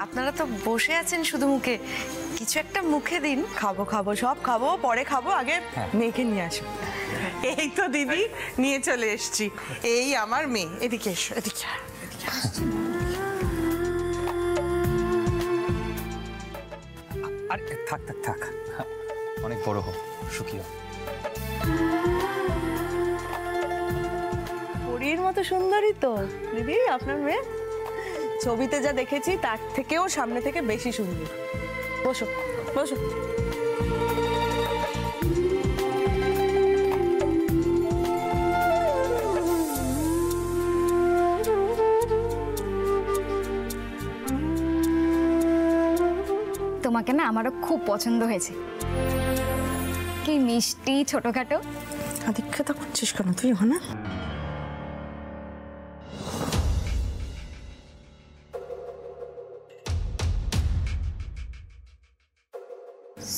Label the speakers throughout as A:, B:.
A: আপনারা তো বসে আছেন শুধু মুখে, কিছু একটা মুখে দিন।
B: খাবো খাবো, সব খাবো, পরে খাবো, আগে মেয়েকে নিয়ে আসো।
C: এই তো দিদি নিয়ে চলে এসছি, এই আমার মেয়ে। এদিকে এসো, এদিকে
D: আরে থাক থাক থাক, অনেক বড় হোক, সুখী হোক।
B: পরীর মতো সুন্দরী তো দিদি আপনার মেয়ে, ছবিতে যা দেখেছি তার থেকেও সামনে থেকে বেশি সুন্দর। বসো বসো।
E: তোমাকে না আমারও খুব পছন্দ হয়েছে, কি মিষ্টি ছোটখাটো।
B: আদিক্ষেতা করছিস কেন তুই? না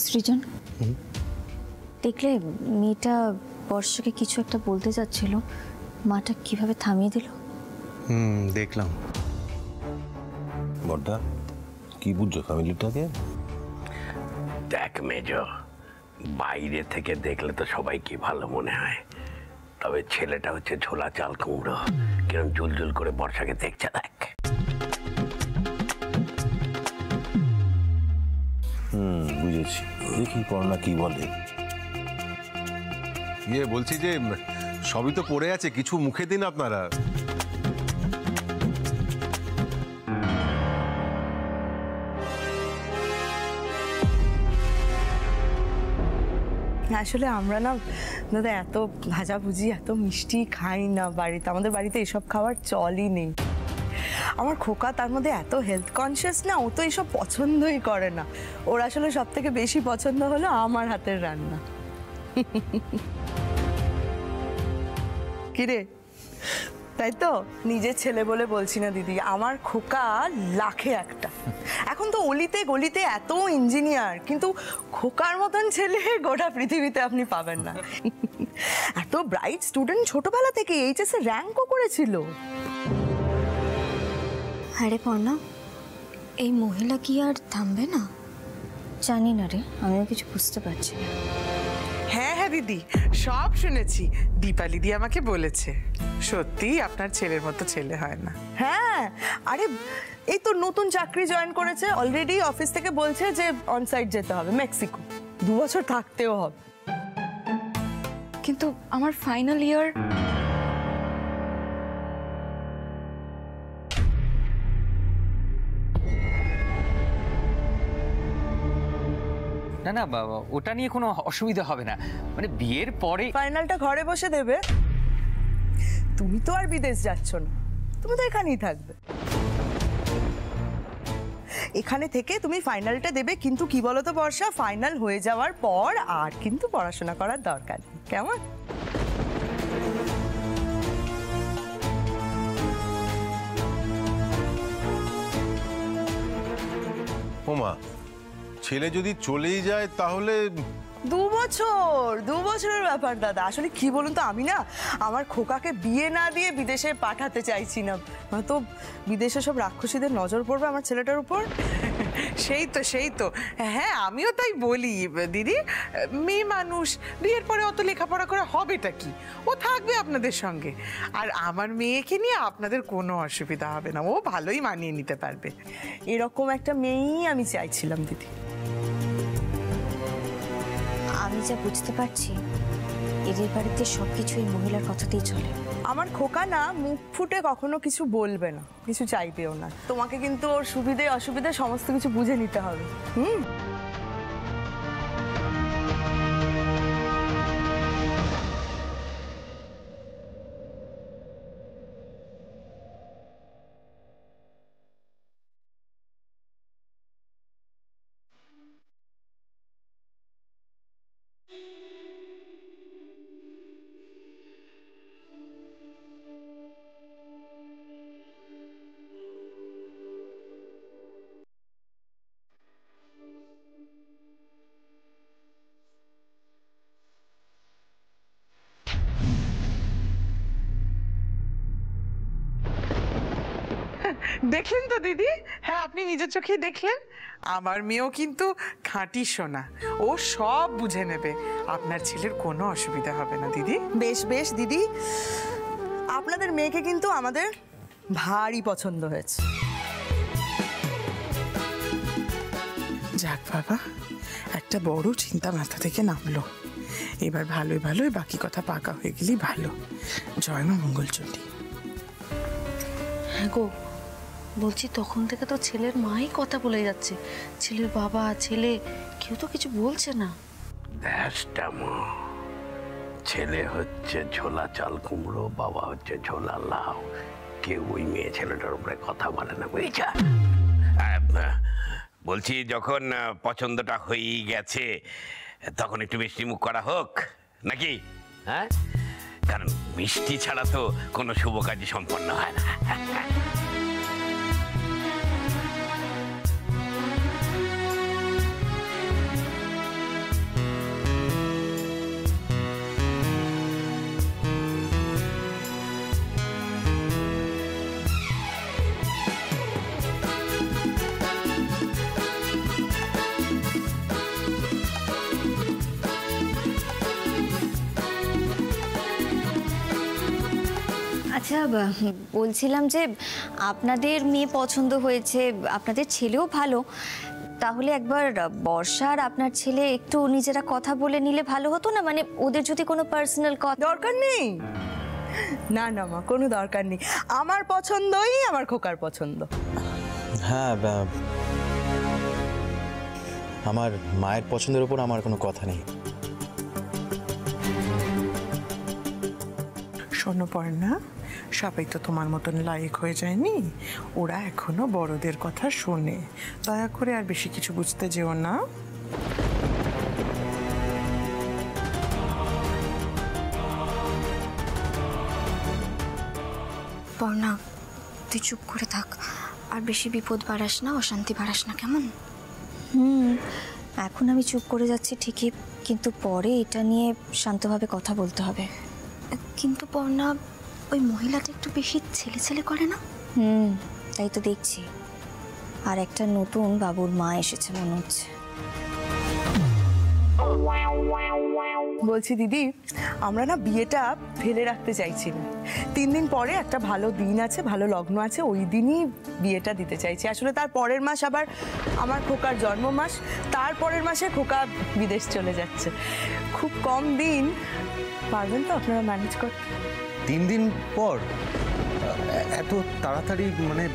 F: সৃজন, দেখলে মেয়েটা বর্ষাকে কিছু একটা বলতে যাচ্ছিল, মাটা কিভাবে থামিয়ে দিল।
G: দেখলাম। বড়দা কি বুঝছো ফ্যামিলিটাকে?
H: দেখ মেজ, বাইরে থেকে দেখলে তো সবাই কি ভালো মনে হয়, তবে ছেলেটা হচ্ছে ঝোলা চাল কুমড়ো, কিরম জুলজুল করে বর্ষাকে দেখছে দেখ।
G: বুঝেছি, দেখি পড়না কি বলে।
I: বলছি যে সবই তো পড়ে আছে, কিছু মুখে দিন আপনারা।
B: আসলে আমরা না দাদা এত ভাজাভুজি এত মিষ্টি খাই না বাড়িতে, আমাদের বাড়িতে এসব খাবার চলই নেই। আমার খোকা তার মধ্যে এত হেলথ কনসিয়াস না, ও তো এইসব পছন্দই করে না। ওর আসলে সব থেকে বেশি পছন্দ হলো আমার হাতের রান্না। কিরে, তাই তো? নিজের ছেলে বলে বলছি না দিদি, আমার খোকা লাখে একটা। এখন তো অলিতে গলিতে এত ইঞ্জিনিয়ার, কিন্তু খোকার মতন ছেলে গোটা পৃথিবীতে আপনি পাবেন না। এত ব্রাইট স্টুডেন্ট, ছোটবেলা থেকে এইচএস এ র্যাঙ্কও করেছিল।
F: আরে পর্ণা, এই মহিলা কি আর থামবে না? জানি না রে, আমিও কিছু বুঝতে পারছি না।
C: হ্যাঁ হ্যাঁ দিদি, সব শুনেছি, দীপালি দি আমাকে বলেছে। সত্যি আপনার ছেলের মতো ছেলে হয় না।
B: হ্যাঁ, আরে এই তো নতুন চাকরি জয়েন করেছে, অলরেডি অফিস থেকে বলছে যে অনসাইট যেতে হবে মেক্সিকো, 2 বছর থাকতেও হবে।
A: কিন্তু আমার ফাইনাল ইয়ার।
D: না না, ওটা নিয়ে কোনো অসুবিধা হবে না, মানে বিয়ের পরে
B: ফাইনালটা ঘরে বসে দেবে। তুমি তো আর বিদেশ যাচ্ছ না, তুমি তো এখানেই থাকবে। এখানে থেকে তুমি ফাইনালটা দেবে, কিন্তু কি বলো তো বর্ষা, ফাইনাল হয়ে যাওয়ার পর আর কিন্তু পড়াশোনা করার দরকার নেই, কেমন?
I: ওমা, ছেলে যদি চলেই যায় তাহলে?
B: 2 বছরের ব্যাপার দাদা। আসলে কি বলুন তো, আমি না আমার খোকাকে বিয়ে না দিয়ে বিদেশে পাঠাতে চাইছি না, তো বিদেশে সব রাক্ষসীদের নজর পড়বে আমার ছেলেটার উপর।
C: সেই তো হ্যাঁ, আমিও তাই বলি দিদি। মেয়ে মানুষ, বিয়ের পরে অত লেখাপড়া করে হবেটা কি? ও থাকবে আপনাদের সঙ্গে, আর আমার মেয়েকে নিয়ে আপনাদের কোনো অসুবিধা হবে না, ও ভালোই মানিয়ে নিতে পারবে।
B: এরকম একটা মেয়েই আমি চাইছিলাম দিদি।
F: আমি যা বুঝতে পারছি, এদের বাড়িতে সবকিছু এই মহিলার কথাতেই চলে।
B: আমার খোকা না মুখ ফুটে কখনো কিছু বলবে না, কিছু চাইবেও না। তোমাকে কিন্তু ওর সুবিধে অসুবিধে সমস্ত কিছু বুঝে নিতে হবে।
C: দেখলেন তো দিদি? হ্যাঁ, আপনি নিজের চোখেই দেখলেন। আমার মেয়েও কিন্তু খাঁটি সোনা, ও সব বুঝে নেবে। আপনার ছেলের কোনো অসুবিধা হবে না দিদি।
B: বেশ বেশ দিদি, আপনাদের মেয়েকে কিন্তু আমাদের ভারী পছন্দ হয়েছে।
C: যাক বাবা, একটা বড় চিন্তা মাথা থেকে নামলো। এবার ভালোই ভালোই বাকি কথা পাকা হয়ে গেলেই ভালো। জয় মা মঙ্গলচণ্ডী।
A: হ্যাঁ গো, বলছি তখন থেকে তো ছেলের মাই কথা বলে যাচ্ছে, ছেলের বাবা ছেলে কেউ তো কিছু বলছে না।
H: দেশটা মা, ছেলে হচ্ছে ঝোলা চাল কুমড়ো, বাবা হচ্ছে ঝোলা লাউ। কেউ ওই মেয়ে ছেলেটার উপরে কথা বলে না, বুঝছা? বলছি যখন পছন্দটা হয়েই গেছে তখন একটু মিষ্টি মুখ করা হোক নাকি? হ্যাঁ, কারণ মিষ্টি ছাড়া তো কোনো শুভ কাজই সম্পন্ন হয় না।
F: আচ্ছা, বলছিলাম যে আপনাদের মেয়ে পছন্দ হয়েছে, আপনাদের ছেলেও ভালো, তাহলে একবার বর্ষা আর আপনার ছেলে একটু নিজেরা কথা বলে নিলে ভালো হতো না? মানে ওদের যদি কোনো পার্সোনাল কথা।
B: দরকার নেই, না না মা, কোনো দরকার নেই। আমার পছন্দই আমার খোকার পছন্দ।
J: হ্যাঁ, আমার মায়ের পছন্দের উপর আমার কোনো কথা নেই।
C: শোনো পর্ণা, সবাই তো তোমার মতন লায়ক হয়ে যায়নি, ওরা এখনো বড়দের কথা শোনে। দয়া করে আর বেশি কিছু বুঝতে যেও না।
F: পর্ণা, তুই চুপ করে থাক, আর বেশি বিপদ বাড়াস না, অশান্তি বাড়াস না, কেমন? এখন আমি চুপ করে যাচ্ছি ঠিকই, কিন্তু পরে এটা নিয়ে শান্তভাবে কথা বলতে হবে। কিন্তু পর্ণা, ওই মহিলাটা একটু বেশি ছেলে ছেলে করে না? তাই তো দেখছি। আর একটা নতুন বাবুর মা এসেছে মনে হচ্ছে।
B: বলছি দিদি, আমরা না বিয়েটা ফেলে রাখতে চাইছি না। 3 দিন পরে একটা ভালো দিন আছে, ভালো লগ্ন আছে, ওই দিনই বিয়েটা দিতে চাইছি। আসলে তার পরের মাস আবার আমার খোকার জন্ম মাস, তারপরের মাসে খোকা বিদেশ চলে যাচ্ছে। খুব কম দিন, পারবেন তো আপনারা ম্যানেজ করতে?
D: 3 দিন পর এত তাড়াতাড়ি? মানে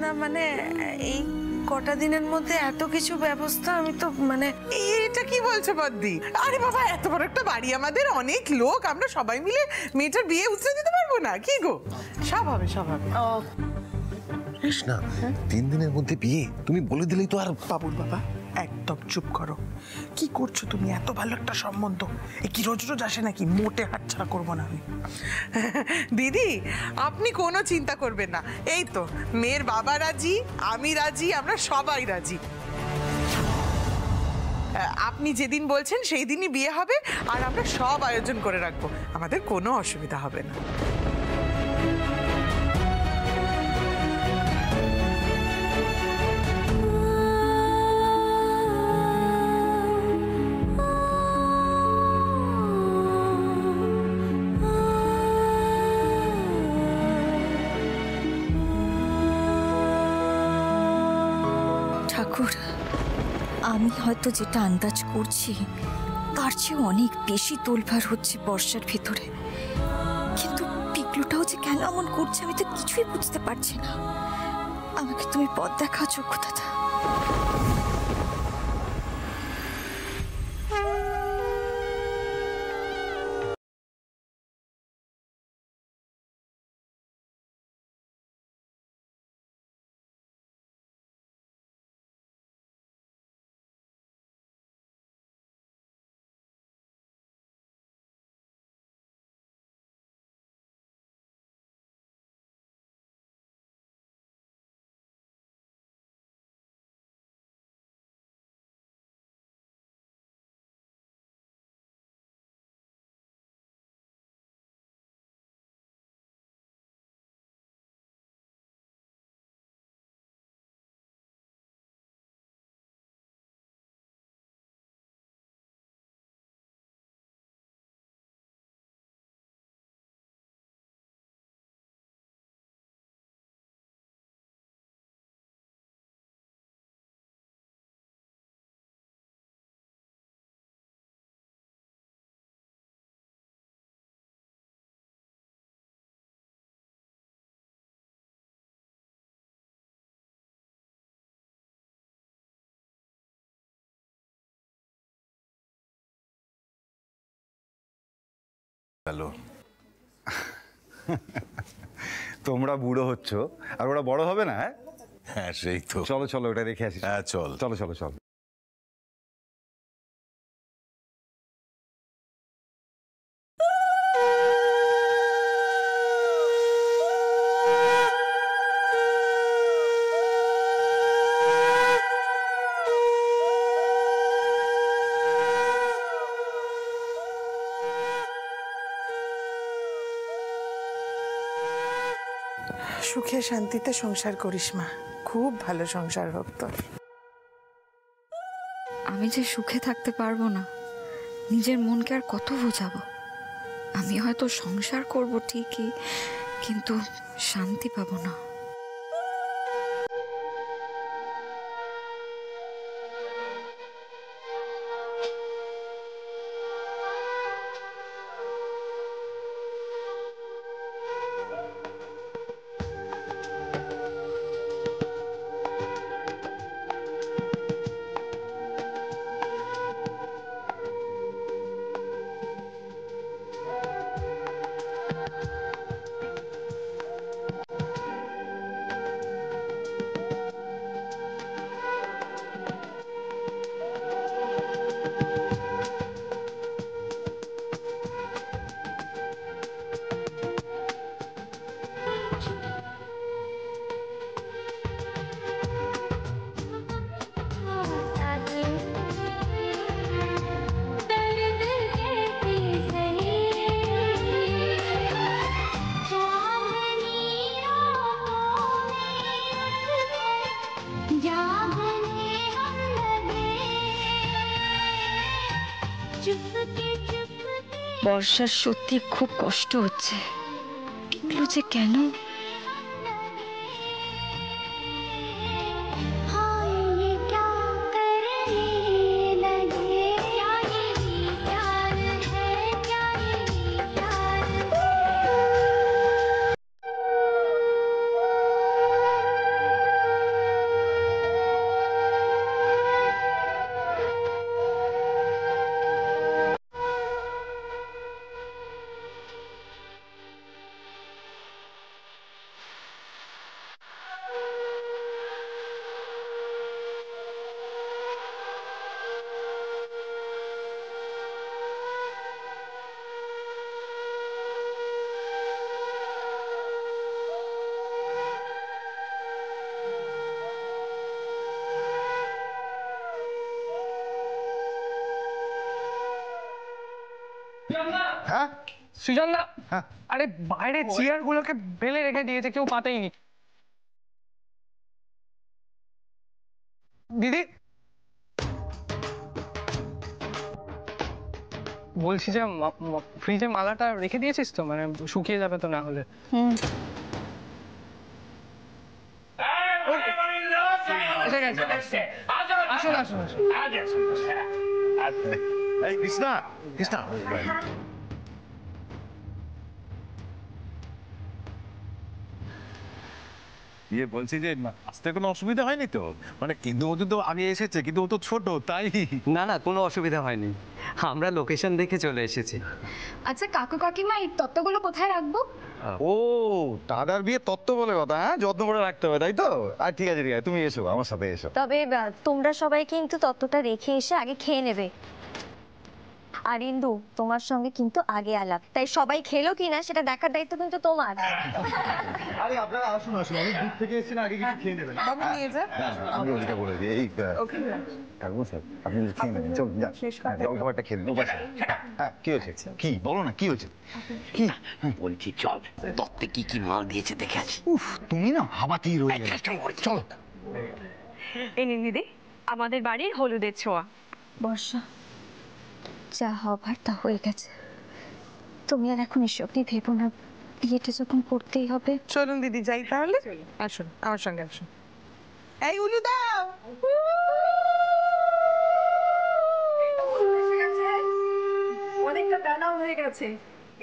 A: না মানে এই কটা দিনের মধ্যে এত কিছু ব্যবস্থা, আমি তো মানে।
C: এটা কি বলছো বদ্দি? আরে বাবা, এত বড় একটা বাড়ি, আমাদের অনেক লোক, আমরা সবাই মিলে মেয়েটার বিয়ে উতরে দিতে পারবো না? কি গো, সব হবে সব হবে।
G: কৃষ্ণা, 3 দিনের মধ্যে বিয়ে তুমি বলে দিলেই তো। আর
C: বাবুল বাবা, একদম চুপ করো। কি করছো তুমি? এত ভালো একটা সম্বন্ধ, এ কি রোজ রোজ আসে নাকি? মোটে হাতছাড়া করবো না আমি। দিদি, আপনি কোনো চিন্তা করবেন না। এই তো মেয়ের বাবা রাজি, আমি রাজি, আমরা সবাই রাজি। আপনি যেদিন বলছেন সেই দিনই বিয়ে হবে, আর আমরা সব আয়োজন করে রাখবো, আমাদের কোনো অসুবিধা হবে না।
F: ঠাকুর, আমি হয়তো যেটা আন্দাজ করছি তার চেয়ে অনেক বেশি তোলপাড় হচ্ছে বর্ষার ভিতরে। কিন্তু পিকলুটাও যে কেন এমন করছে আমি তো কিছুই বুঝতে পারছি না। আমাকে তুমি পথ দেখাও যোগ্যতা।
I: হ্যালো।
K: তোমরা বুড়ো হচ্ছ আর ওরা বড় হবে না। হ্যাঁ
I: হ্যাঁ সেই তো।
K: চলো চলো ওটা রেখে আসি।
I: হ্যাঁ চল।
K: চলো চলো চলো।
C: সুখে শান্তিতে সংসার করিস মা, খুব ভালো সংসার হোক তোর।
F: আমি যে সুখে থাকতে পারবো না, নিজের মনকে আর কত বোঝাবো। আমি হয়তো সংসার করব ঠিকই, কিন্তু শান্তি পাবো না। বর্ষার সত্যি খুব কষ্ট হচ্ছে, এগুলো যে কেন।
L: হ্যাঁ সৃজনদা, আরে বাইরে চেয়ার গুলোকে ফেলে রেখে দিয়েছে, কেউ পাতেইনি। দিদি বলছি যে ফ্রিজে মালাটা রেখে দিয়েছিস তো, মানে শুকিয়ে যাবে তো না হলে। আসুন আসুন আসুন।
K: কৃষ্ণা কৃষ্ণা, ইয়ে বলছি যে আসতে কোনো অসুবিধা হয়নি তো? মানে ইন্দুমতি তো আগে এসেছে, কিন্তু ও তো ছোট, তাই।
M: না না, কোনো অসুবিধা হয়নি, আমরা লোকেশন দেখে চলে এসেছি।
E: আচ্ছা কাকু কাকিমা, এই তত্ত্বগুলো কোথায় রাখবো?
K: ও দাদার বিয়ে তত্ত্ব বলে কথা, হ্যাঁ যত্ন করে রাখতে হবে, তাই তো? আর ঠিক আছে ঠিক আছে, তুমি এসো আমার সাথে এসো।
N: তবে তোমরা সবাই কিন্তু তত্ত্বটা রেখে এসে আগে খেয়ে নেবে। আর ইন্দু, তোমার সঙ্গে কিন্তু আগে আলাপ, তাই সবাই খেলো কিনা সেটা দেখার দায়িত্ব কিন্তু তোমার।
K: আরে আপনারা আসুন আসুন, আমি দূর থেকে এসেছি না, আগে কিছু খেয়ে নেবেন।
C: বাবু নিয়ে যা।
K: আমি ওইটা বলে দিই। এই ঠাকুর স্যার, আপনি খেয়ে নেবেন, চল যান, জল খাবারটা খেয়ে নেন। হ্যাঁ কি হয়েছে, কি বলো না, কি হয়েছে? কি
H: বলছি চল, তত্ত্বে কি কি মাল দিয়েছে দেখে আসি।
K: উফ, তুমি না হাবাতেই রয়ে গেলে। চল।
O: এই নিন দিদি, আমাদের বাড়ির হলুদের ছোঁয়া।
F: বর্ষা, যা হবার তা হয়ে গেছে, তুমি আর এখন এসব নিয়ে ভেবো না, বিয়েটা যখন করতেই হবে।
C: চলুন দিদি যাই তাহলে। আসুন আমার সঙ্গে আসুন। এই উলু দাও।
O: অনেকটা বেলাও হয়ে গেছে,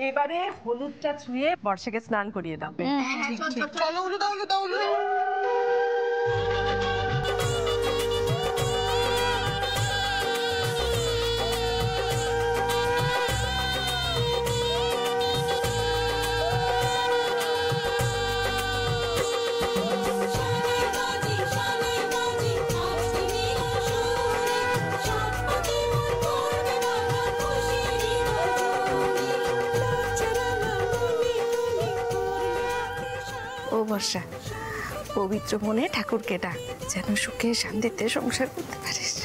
O: এবারে হলুদটা ছুঁয়ে বর্ষাকে স্নান করিয়ে দাও।
C: চলো উলু দাও, উলু দাও, উলু দাও।
O: বর্ষা, পবিত্র মনে ঠাকুরকে ডাক, যেন সুখে শান্তিতে সংসার করতে পারিস।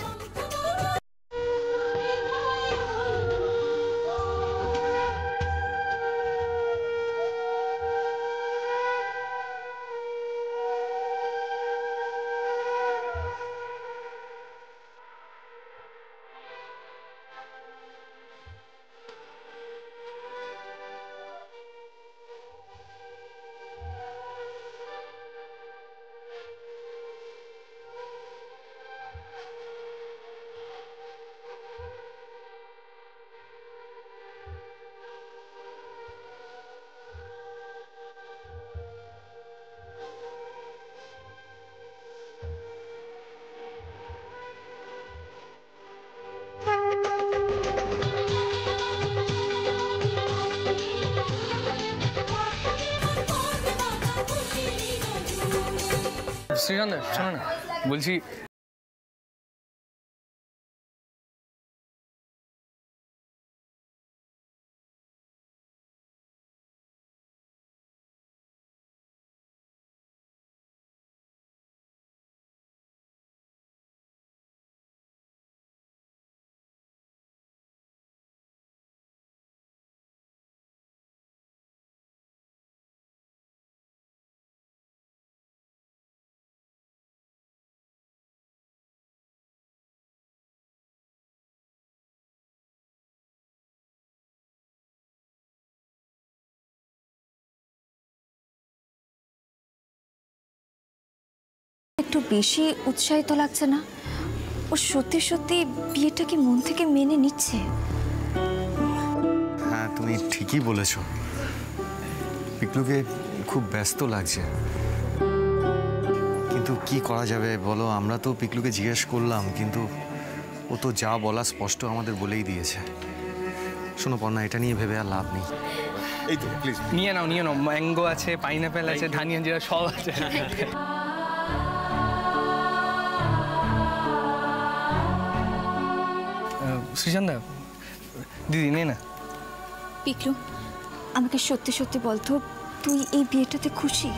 L: শ্রীকান্ত শোনো না, বলছি
F: একটু বেশি উৎসাহিত লাগছে না? ও সত্যি সত্যি বিয়েটাকে মন থেকে মেনে নিচ্ছে?
D: হ্যাঁ, তুমি ঠিকই বলেছ। পিকলুকে খুব ব্যস্ত লাগছে, কিন্তু কি করা যাবে বলো? আমরা তো পিকলুকে জিজ্ঞেস করলাম, কিন্তু ও তো যা বলা স্পষ্ট আমাদের বলেই দিয়েছে। শোনো পর্ণা, এটা নিয়ে ভেবে আর লাভ নেই।
I: এই তো প্লিজ
L: নিয়ে নাও, নিয়ে নাও। ম্যাঙ্গো আছে, পাইনাপেল আছে, ধানিয়া জিরা সব আছে। সুশান্দা দিদি, নে না।
F: পিকলু, আমাকে সত্যি সত্যি বলতো, তুই এই বিয়েটাতে খুশি?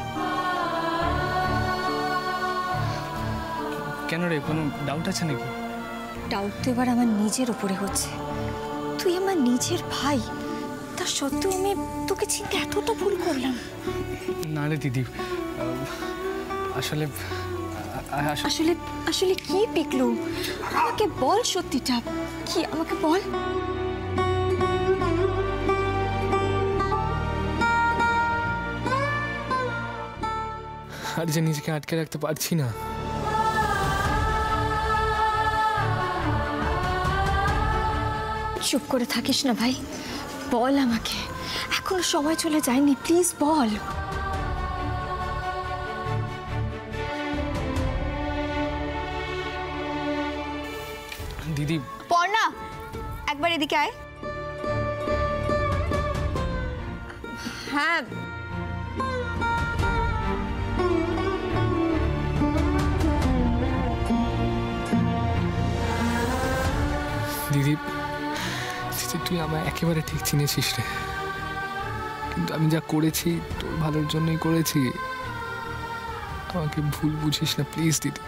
L: কেন রে, কোনো ডাউট আছে নাকি?
F: ডাউট তো এবার আমার নিজের উপরে হচ্ছে। তুই আমার নিজের ভাই, তা সত্ত্বেও আমি তোকে চিনতে এতটা ভুল করলাম।
L: না রে দিদি, আসলে
F: আসলে আসলে কি পিকলু? আমাকে বল সত্যিটা কি, আমাকে বল।
L: আর যে নিজেকে আটকে রাখতে পারছি না।
F: চুপ করে থাকিস না ভাই, বল আমাকে। এখনো সময় চলে যায়নি, প্লিজ বল।
L: দিদি।
E: পর্ণা, একবার এদিকে আয়। হ্যাঁ,
L: দিদি, তুই আমায় একেবারে ঠিক চিনেছিস রে, কিন্তু আমি যা করেছি তোর ভালোর জন্যই করেছি। আমাকে ভুল বুঝিস না প্লিজ দিদি।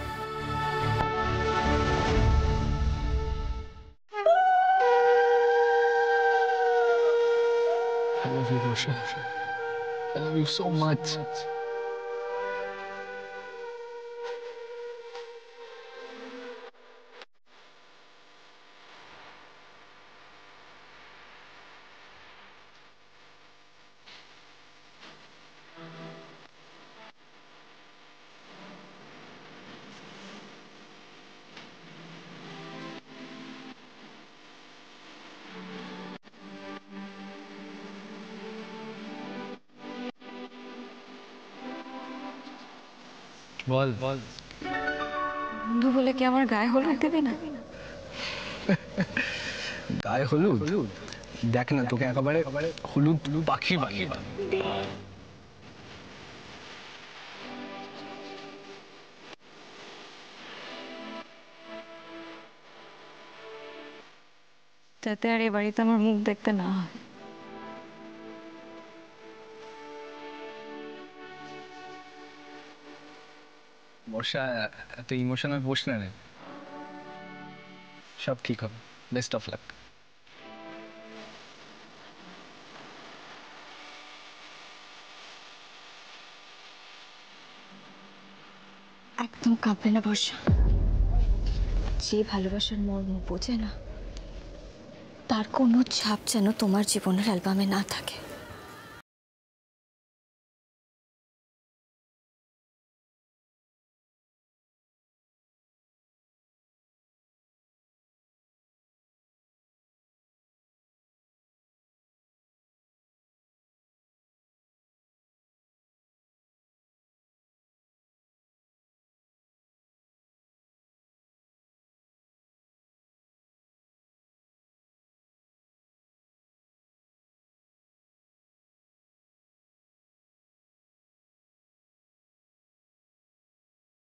L: I love you, Rosha. I love you so much. বল বল।
F: বন্ধু বলে কি আমার গায়ে হলুদ দেবে না?
L: গায়ে হলুদ? দেখ না, তোকে একেবারে হলুদ পাখি বানিয়ে।
F: যাতে আর এ বাড়িতে আমার মুখ দেখতে না হয়।
L: বর্ষা এত ইমোশনাল হোস না রে, সব ঠিক হবে। Best of luck.
F: একদম কাঁপবে না বর্ষা। যে ভালোবাসার মর্ম বোঝে না, তার কোনো ছাপ যেন তোমার জীবনের অ্যালবামে না থাকে।